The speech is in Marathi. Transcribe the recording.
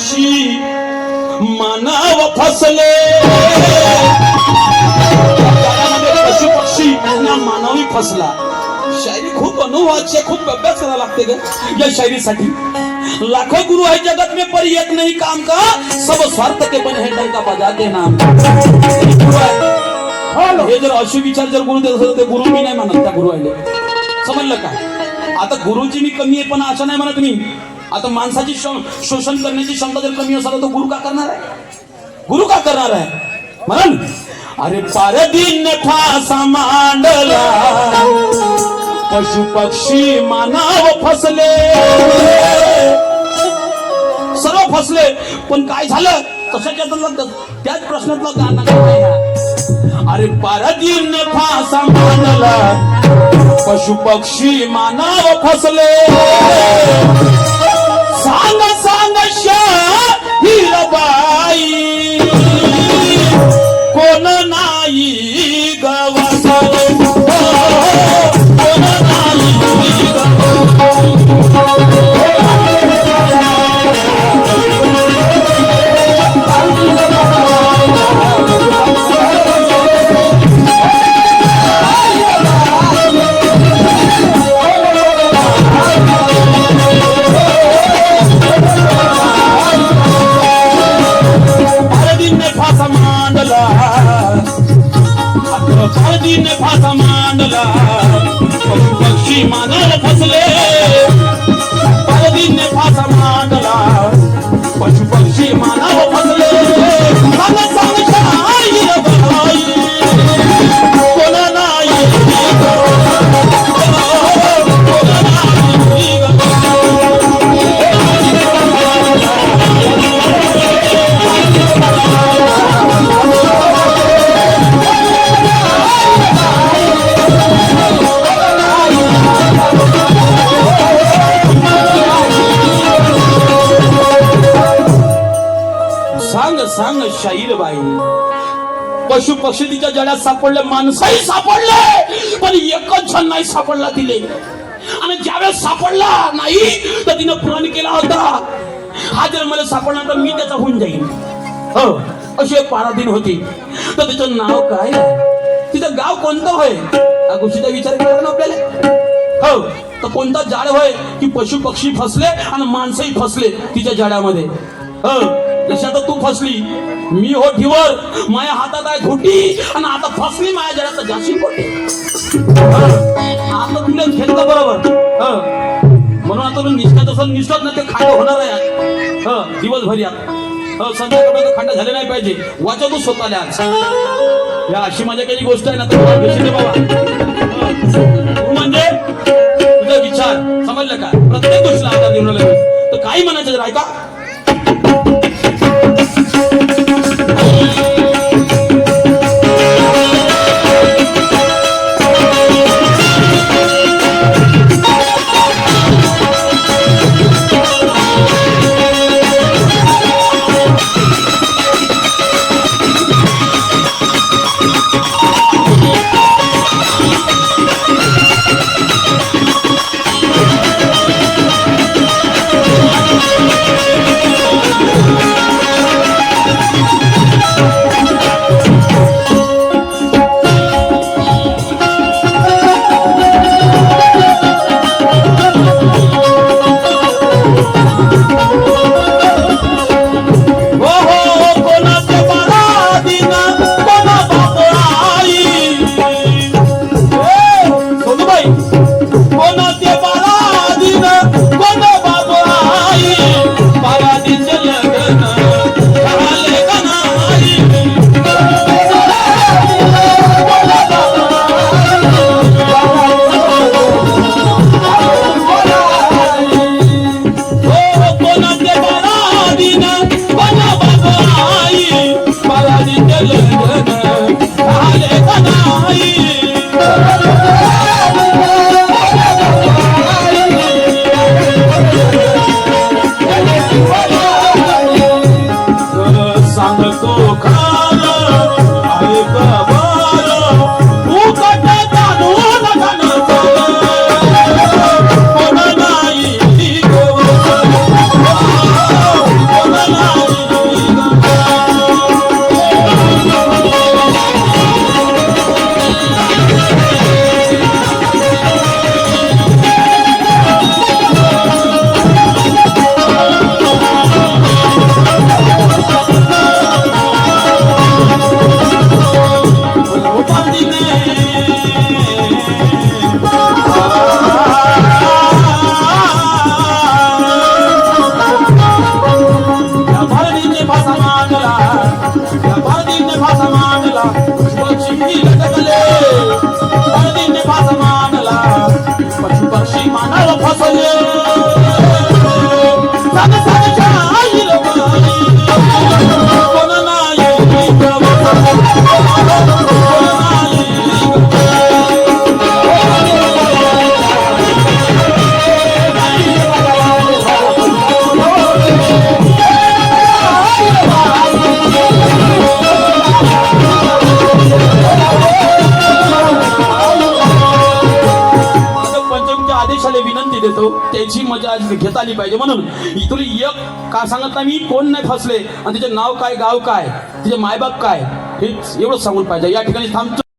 पक्षी मानव फसले, पशु पक्षी ना मानवी फसला. शायरी खूप अनुभवाची, खूप अभ्यास करावा लागते ग या शायरीसाठी. लाखों गुरु है जगत में पर एक नहीं काम का, सब स्वार्थ के बन है डंका बजाते नाम. हे जर असे विचार जर गुरु देत असेल तर गुरु मी नाही म्हणत त्या गुरु आले. समजलं का? आता गुरुची मी कमी आहे पण असं नाही म्हणत मी. आता माणसाची शोषण करण्याची क्षमता जर कमी असेल तर गुरु का करणार आहे? गुरु का करणार आहे म्हणून. अरे पारदीन फासा मांडला, पशु पक्षी मानव फसले, सर्व फसले. पण काय झालं तशाच्यातलं त्याच प्रश्नातलं गाणं काय? अरे पारदीन फासा मांडला, पशु पक्षी मानव फसले. सांग सांग हिरबाई, कोण नाही गवसले, कोण नाही पारदीने फासा मांडला, पशु पक्षी मानव फसले. पारदीने फासा मांडला, पशु पक्षी मानव फसले. सांग सांग हिरबाई, कोण नाही सांग शाहीरबाई. पशु पक्षी तिच्या जड्यात सापडले, माणसंही सापडले, पण एकच जण नाही सापडला तिले. आणि ज्यावेळेस सापडला नाही तर तिनं प्रण केला होता, हा जर मला सापडला तर मी त्याचा होऊन जाईल. हो, अशी एक पाराधीन होती. तर तिचं नाव काय, तिचं गाव कोणतं होय या गोष्टीचा विचार केला ना आपल्याला. हो, तर कोणता जाड होय की पशु पक्षी फसले आणि माणसंही फसले तिच्या जाड्यामध्ये. हो, जशी आता तू फसली, मी होठीवर, माझ्या हातात आहे घोटी, आणि आता फसली माझ्या जळात जाशी कोटी. आता तुला घेतलं बरोबर. म्हणून आता तू निष्ठा तसं निष्ठाच नाही, ते खांड होणार आहे दिवसभर या. संध्याकाळी खांड झाले नाही पाहिजे. वाचा तू स्वतःला आज. या अशी माझ्या काही गोष्ट आहे ना तर बाबा, म्हणजे तुझा विचार समजलं का? प्रत्येक गोष्टीला आधार देऊन तर काही म्हणायचं जर ऐका. आदेशाला विनंती देतो त्याची मजा आज घेता आली पाहिजे. म्हणून तुला एक का सांगत नाही मी, कोण नाही फसले आणि तिचे नाव काय, गाव काय, तिचे मायबाप काय, हे एवढं सांगून पाहिजे. या ठिकाणी थांबतो.